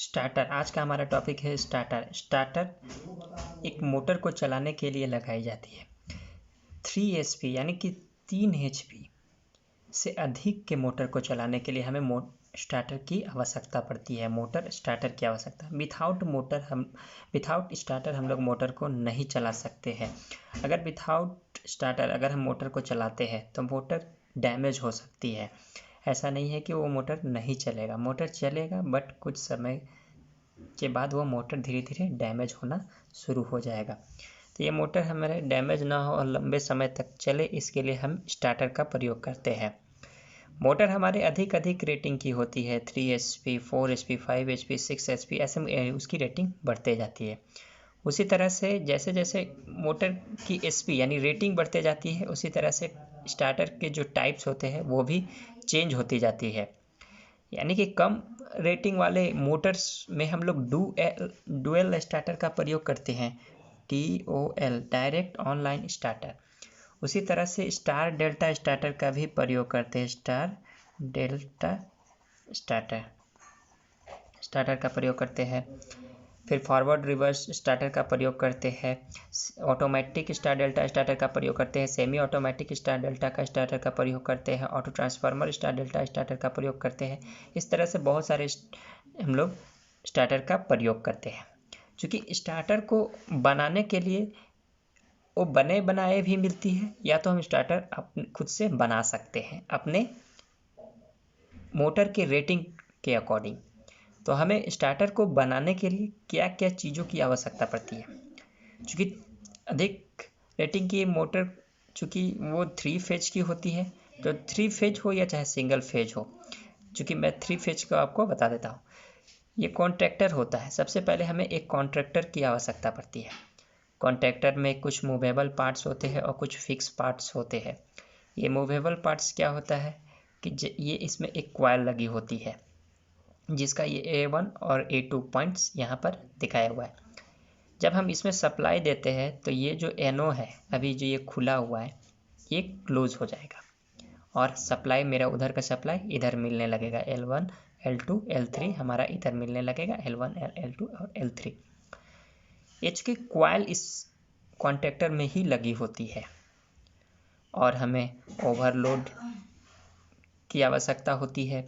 Starter. आज का हमारा टॉपिक है स्टार्टर। स्टार्टर एक मोटर को चलाने के लिए लगाई जाती है। 3 HP यानी कि 3 HP से अधिक के मोटर को चलाने के लिए हमें स्टार्टर की आवश्यकता पड़ती है। मोटर स्टार्टर की आवश्यकता। विथाउट स्टार्टर हम लोग मोटर को नहीं चला सकते हैं। अगर विथाउट स्टार्टर अगर हम मोटर को चलाते हैं तो मोटर डैमेज हो सकती है। ऐसा नहीं है कि वो मोटर नहीं चलेगा, मोटर चलेगा, बट कुछ समय के बाद वो मोटर धीरे धीरे डैमेज होना शुरू हो जाएगा। तो ये मोटर हमारे डैमेज ना हो और लंबे समय तक चले, इसके लिए हम स्टार्टर का प्रयोग करते हैं। मोटर हमारे अधिक रेटिंग की होती है। 3 HP, 4 HP, 5 HP, 6 HP, ऐसे उसकी रेटिंग बढ़ते जाती है। उसी तरह से जैसे जैसे मोटर की SP यानी रेटिंग बढ़ते जाती है, उसी तरह से स्टार्टर के जो टाइप्स होते हैं वो भी चेंज होती जाती है। यानी कि कम रेटिंग वाले मोटर्स में हम लोग डुअल स्टार्टर का प्रयोग करते हैं। DOL, direct online starter. उसी तरह से स्टार डेल्टा स्टार्टर का भी प्रयोग करते हैं। स्टार डेल्टा स्टार्टर का प्रयोग करते हैं। फिर फॉरवर्ड रिवर्स स्टार्टर का प्रयोग करते हैं। ऑटोमेटिक स्टार डेल्टा स्टार्टर का प्रयोग करते हैं। सेमी ऑटोमेटिक स्टार डेल्टा का स्टार्टर का प्रयोग करते हैं। Auto transformer star delta starter का प्रयोग करते हैं। इस तरह से बहुत सारे हम लोग स्टार्टर का प्रयोग करते हैं। क्योंकि स्टार्टर को बनाने के लिए वो बने बनाए भी मिलती है, या तो हम स्टार्टर खुद से बना सकते हैं अपने मोटर के रेटिंग के अकॉर्डिंग। तो हमें स्टार्टर को बनाने के लिए क्या क्या चीज़ों की आवश्यकता पड़ती है। क्योंकि अधिक रेटिंग की मोटर चूँकि वो 3 फेज की होती है, तो 3 फेज हो या चाहे सिंगल फेज हो, चूँकि मैं 3 फेज का आपको बता देता हूँ। ये कॉन्ट्रैक्टर होता है। सबसे पहले हमें एक कॉन्ट्रैक्टर की आवश्यकता पड़ती है। कॉन्ट्रैक्टर में कुछ मूवेबल पार्ट्स होते हैं और कुछ फिक्स पार्ट्स होते हैं। ये मूवेबल पार्ट्स क्या होता है कि ये इसमें एक कॉइल लगी होती है, जिसका ये A1 और A2 पॉइंट्स यहाँ पर दिखाया हुआ है। जब हम इसमें सप्लाई देते हैं तो ये जो NO है, अभी जो ये खुला हुआ है, ये क्लोज हो जाएगा और सप्लाई मेरा उधर का सप्लाई इधर मिलने लगेगा। L1, L2, L3 हमारा इधर मिलने लगेगा। L1, L2 और L3। एच की कॉइल इस कॉन्टैक्टर में ही लगी होती है और हमें ओवरलोड की आवश्यकता होती है।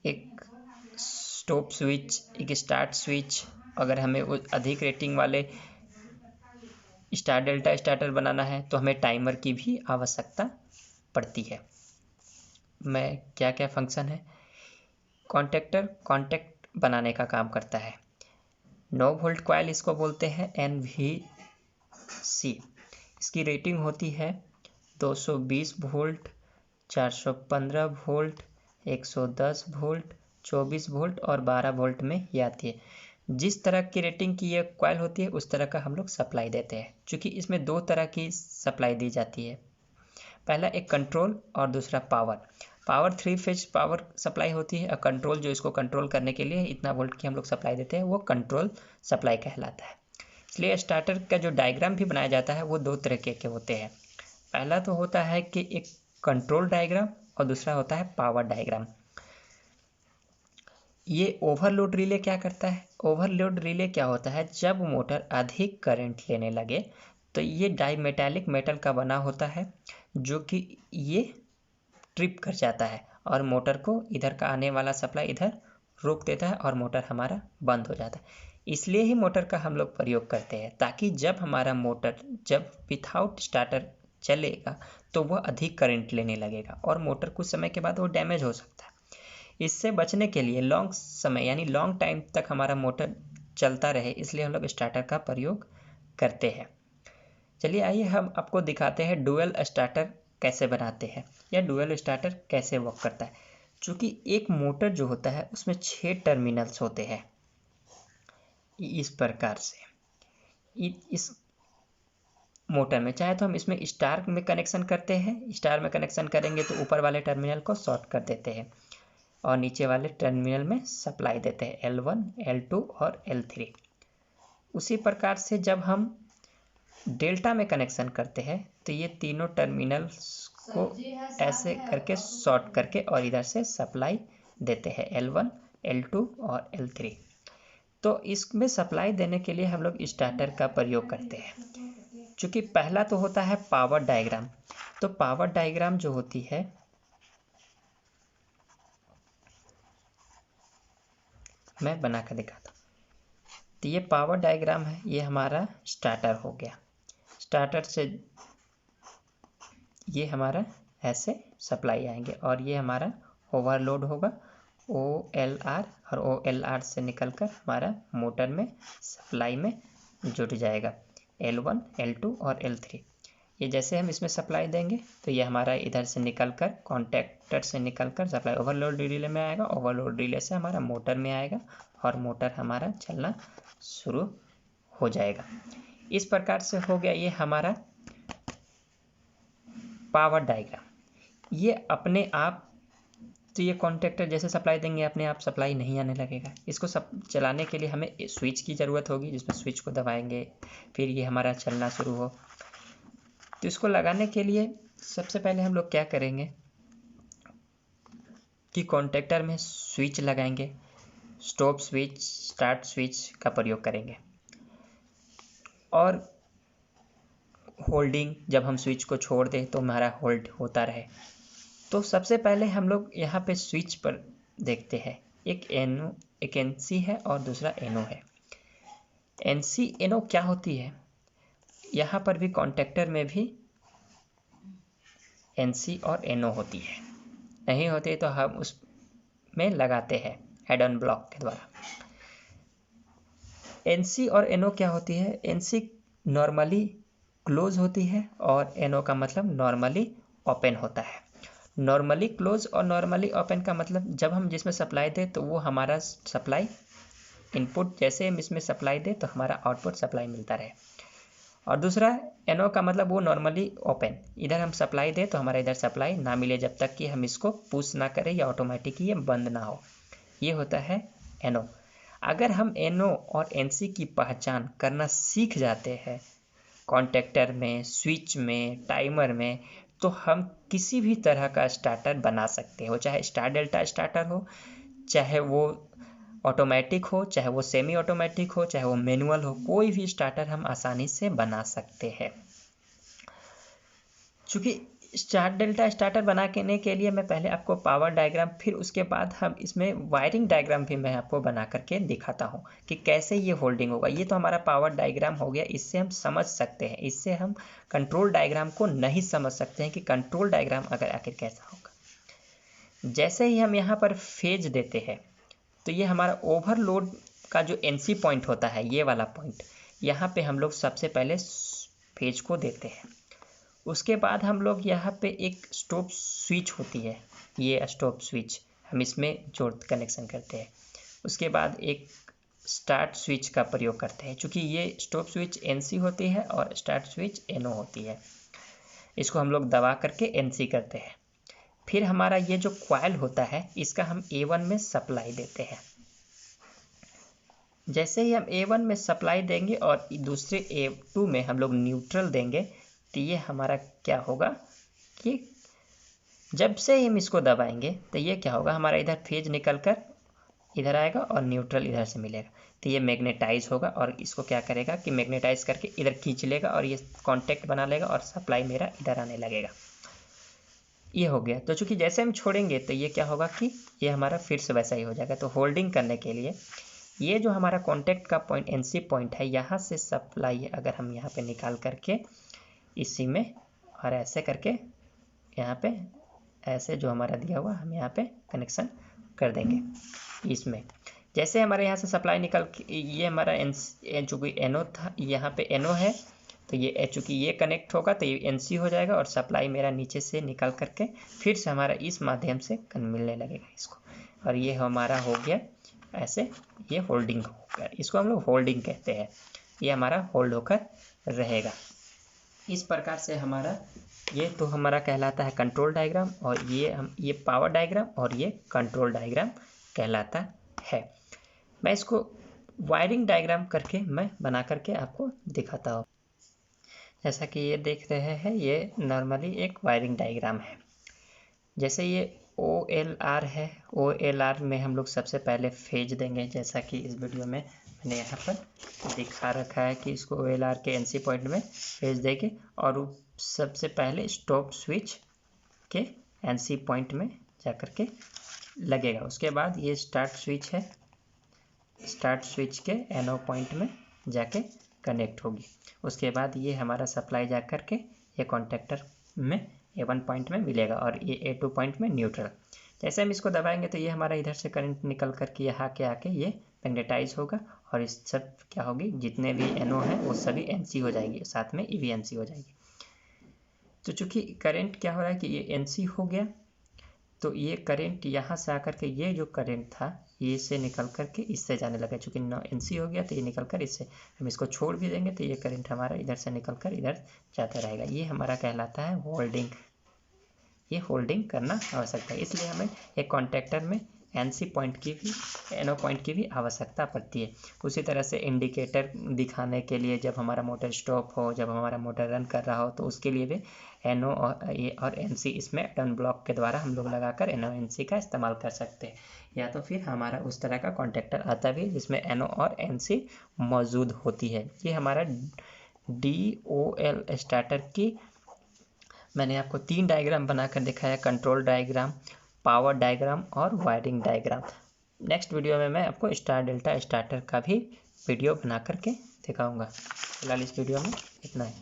एक स्टॉप स्विच, एक स्टार्ट स्विच। अगर हमें अधिक रेटिंग वाले स्टार डेल्टा स्टार्टर बनाना है तो हमें टाइमर की भी आवश्यकता पड़ती है। मैं क्या क्या फंक्शन है। कॉन्टैक्ट बनाने का काम करता है। 9 वोल्ट कॉइल इसको बोलते हैं, NVC। इसकी रेटिंग होती है 220 वोल्ट, 415 वोल्ट, 110 वोल्ट, 24 वोल्ट और 12 वोल्ट में ये आती है। जिस तरह की रेटिंग की ये कॉइल होती है उस तरह का हम लोग सप्लाई देते हैं। क्योंकि इसमें 2 तरह की सप्लाई दी जाती है। पहला एक कंट्रोल और दूसरा पावर 3 फेज पावर सप्लाई होती है, और कंट्रोल जो इसको कंट्रोल करने के लिए इतना वोल्ट की हम लोग सप्लाई देते हैं, वो कंट्रोल सप्लाई कहलाता है। इसलिए स्टार्टर का जो डायग्राम भी बनाया जाता है वो 2 तरह के होते हैं। पहला तो होता है कि एक कंट्रोल डायग्राम और दूसरा होता है पावर डायग्राम। ये ओवरलोड रिले क्या करता है? ओवरलोड रिले क्या होता है? जब मोटर अधिक करंट लेने लगे तो ये डाइमेटालिक मेटल का बना होता है, जो कि ये ट्रिप कर जाता है और मोटर को इधर का आने वाला सप्लाई इधर रोक देता है और मोटर हमारा बंद हो जाता है। इसलिए ही मोटर का हम लोग प्रयोग करते हैं, ताकि जब हमारा मोटर जब विथआउट स्टार्टर चलेगा तो वह अधिक करंट लेने लगेगा और मोटर कुछ समय के बाद वो डैमेज हो सकता है। इससे बचने के लिए लॉन्ग समय यानी लॉन्ग टाइम तक हमारा मोटर चलता रहे, इसलिए हम लोग स्टार्टर का प्रयोग करते हैं। चलिए आइए हम आपको दिखाते हैं डुअल स्टार्टर कैसे बनाते हैं या डुअल स्टार्टर कैसे वर्क करता है। चूँकि एक मोटर जो होता है उसमें 6 टर्मिनल्स होते हैं इस प्रकार से। इस मोटर में चाहे तो हम इसमें स्टार में कनेक्शन करते हैं। स्टार में कनेक्शन करेंगे तो ऊपर वाले टर्मिनल को शॉर्ट कर देते हैं और नीचे वाले टर्मिनल में सप्लाई देते हैं L1, L2 और L3। उसी प्रकार से जब हम डेल्टा में कनेक्शन करते हैं तो ये तीनों टर्मिनल्स को ऐसे करके शॉर्ट करके और इधर से सप्लाई देते हैं L1, L2 और L3। तो इसमें सप्लाई देने के लिए हम लोग स्टार्टर का प्रयोग करते हैं। चूँकि पहला तो होता है पावर डायग्राम, तो पावर डायग्राम जो होती है मैं बना कर दिखाता हूँ। तो ये पावर डायग्राम है, ये हमारा स्टार्टर हो गया। स्टार्टर से ये हमारा ऐसे सप्लाई आएंगे और ये हमारा ओवरलोड होगा OLR, और OLR से निकलकर हमारा मोटर में सप्लाई में जुट जाएगा L1, L2 और L3। ये जैसे हम इसमें सप्लाई देंगे तो ये हमारा इधर से निकलकर कॉन्टैक्टर से निकलकर सप्लाई ओवरलोड रिले में आएगा, ओवरलोड रिले से हमारा मोटर में आएगा और मोटर हमारा चलना शुरू हो जाएगा। इस प्रकार से हो गया ये हमारा पावर डायग्राम। ये अपने आप, तो ये कॉन्टैक्टर जैसे सप्लाई देंगे अपने आप सप्लाई नहीं आने लगेगा। इसको सब चलाने के लिए हमें स्विच की ज़रूरत होगी, जिसमें स्विच को दबाएंगे फिर ये हमारा चलना शुरू हो। तो इसको लगाने के लिए सबसे पहले हम लोग क्या करेंगे कि कॉन्टैक्टर में स्विच लगाएंगे, स्टॉप स्विच, स्टार्ट स्विच का प्रयोग करेंगे। और होल्डिंग, जब हम स्विच को छोड़ दें तो हमारा होल्ड होता रहे। तो सबसे पहले हम लोग यहाँ पे स्विच पर देखते हैं, एक NC है और दूसरा NO है। NC NO क्या होती है, यहाँ पर भी कॉन्टैक्टर में भी NC और NO होती है, नहीं होती तो हम उसमें लगाते हैं हेड ऑन ब्लॉक के द्वारा। NC और NO क्या होती है, NC नॉर्मली क्लोज होती है और NO का मतलब नॉर्मली ओपन होता है। नॉर्मली क्लोज और नॉर्मली ओपन का मतलब जब हम जिसमें सप्लाई दें तो वो हमारा सप्लाई इनपुट, जैसे हम इसमें सप्लाई दें तो हमारा आउटपुट सप्लाई मिलता रहे। और दूसरा NO का मतलब वो नॉर्मली ओपन, इधर हम सप्लाई दें तो हमारा इधर सप्लाई ना मिले जब तक कि हम इसको पुश ना करें या ऑटोमेटिक ये बंद ना हो, ये होता है NO। अगर हम NO और NC की पहचान करना सीख जाते हैं कॉन्टैक्टर में, स्विच में, टाइमर में, तो हम किसी भी तरह का स्टार्टर बना सकते हो, चाहे स्टार डेल्टा स्टार्टर हो, चाहे वो ऑटोमेटिक हो, चाहे वो सेमी ऑटोमेटिक हो, चाहे वो मैनुअल हो, कोई भी स्टार्टर हम आसानी से बना सकते हैं। चूँकि स्टार डेल्टा स्टार्टर बनाने के लिए मैं पहले आपको पावर डायग्राम, फिर उसके बाद हम इसमें वायरिंग डायग्राम भी मैं आपको बना करके दिखाता हूँ कि कैसे ये होल्डिंग होगा। ये तो हमारा पावर डायग्राम हो गया, इससे हम समझ सकते हैं। इससे हम कंट्रोल डायग्राम को नहीं समझ सकते हैं कि कंट्रोल डायग्राम अगर आखिर कैसा होगा। जैसे ही हम यहाँ पर फेज देते हैं तो ये हमारा ओवरलोड का जो NC पॉइंट होता है, ये वाला पॉइंट, यहाँ पे हम लोग सबसे पहले फेज को देते हैं। उसके बाद हम लोग यहाँ पे एक स्टॉप स्विच होती है, ये स्टॉप स्विच हम इसमें जोड़ कनेक्शन करते हैं। उसके बाद एक स्टार्ट स्विच का प्रयोग करते हैं, क्योंकि ये स्टॉप स्विच NC होती है और स्टार्ट स्विच NO होती है। इसको हम लोग दबा करके NC करते हैं। फिर हमारा ये जो कॉइल होता है इसका हम A1 में सप्लाई देते हैं। जैसे ही हम A1 में सप्लाई देंगे और दूसरे A2 में हम लोग न्यूट्रल देंगे, तो ये हमारा क्या होगा कि जब से हम इसको दबाएंगे तो ये क्या होगा, हमारा इधर फेज निकल कर इधर आएगा और न्यूट्रल इधर से मिलेगा, तो ये मैग्नेटाइज होगा और इसको क्या करेगा कि मैग्नेटाइज करके इधर खींच लेगा और ये कांटेक्ट बना लेगा और सप्लाई मेरा इधर आने लगेगा। ये हो गया। तो चूंकि जैसे हम छोड़ेंगे तो ये क्या होगा कि ये हमारा फिर से वैसा ही हो जाएगा। तो होल्डिंग करने के लिए ये जो हमारा कॉन्टैक्ट का पॉइंट NC पॉइंट है, यहाँ से सप्लाई अगर हम यहाँ पे निकाल करके इसी में और ऐसे करके यहाँ पे ऐसे जो हमारा दिया हुआ हम यहाँ पे कनेक्शन कर देंगे इसमें। जैसे हमारे यहाँ से सप्लाई निकल के ये हमारा चूँकि NO था, यहाँ पे NO है, तो ये चूँकि ये कनेक्ट होगा तो ये NC हो जाएगा और सप्लाई मेरा नीचे से निकल करके फिर से हमारा इस माध्यम से मिलने लगेगा इसको, और ये हमारा हो गया ऐसे, ये होल्डिंग होकर, इसको हम लोग होल्डिंग कहते हैं। ये हमारा होल्ड होकर रहेगा। इस प्रकार से हमारा ये तो हमारा कहलाता है कंट्रोल डायग्राम, और ये पावर डायग्राम और ये कंट्रोल डायग्राम कहलाता है। मैं इसको वायरिंग डायग्राम करके मैं बना करके आपको दिखाता हूँ। जैसा कि ये देख रहे हैं, ये नॉर्मली एक वायरिंग डायग्राम है। जैसे ये OLR है, OLR में हम लोग सबसे पहले फेज देंगे, जैसा कि इस वीडियो में मैंने यहाँ पर दिखा रखा है कि इसको OLR के NC पॉइंट में भेज देंगे और सबसे पहले स्टॉप स्विच के NC पॉइंट में जाकर के लगेगा। उसके बाद ये स्टार्ट स्विच है, स्टार्ट स्विच के NO पॉइंट में जाके कनेक्ट होगी। उसके बाद ये हमारा सप्लाई जा कर के ये कॉन्टेक्टर में A1 पॉइंट में मिलेगा और ये A2 पॉइंट में न्यूट्रल। जैसे हम इसको दबाएंगे तो ये हमारा इधर से करंट निकल कर के यहाँ के आके ये मैग्नेटाइज होगा और इस सब क्या होगी, जितने भी NO है वो सभी NC हो जाएगी, साथ में ये भी NC हो जाएगी। तो चूँकि करंट क्या हो रहा है कि ये NC हो गया, तो ये करंट यहाँ से आकर के ये जो करंट था ये से निकल कर के इससे जाने लगा। चूँकि NC हो गया तो ये निकल कर इससे, हम इसको छोड़ भी देंगे तो ये करंट हमारा इधर से निकल कर इधर जाता रहेगा। ये हमारा कहलाता है होल्डिंग। ये होल्डिंग करना आवश्यकता है, इसलिए हमें एक कॉन्टेक्टर में NC पॉइंट की भी NO पॉइंट की भी आवश्यकता पड़ती है। उसी तरह से इंडिकेटर दिखाने के लिए जब हमारा मोटर स्टॉप हो, जब हमारा मोटर रन कर रहा हो, तो उसके लिए भी NO और NC इसमें टर्न ब्लॉक के द्वारा हम लोग लगाकर NO NC का इस्तेमाल कर सकते हैं। या तो फिर हमारा उस तरह का कॉन्टेक्टर आता भी है जिसमें NO और NC मौजूद होती है। ये हमारा DOL स्टार्टर की मैंने आपको 3 डायग्राम बनाकर दिखाया, कंट्रोल डायग्राम, पावर डायग्राम और वायरिंग डायग्राम। नेक्स्ट वीडियो में मैं आपको स्टार डेल्टा स्टार्टर का भी वीडियो बना करके दिखाऊंगा। फिलहाल इस वीडियो में इतना ही।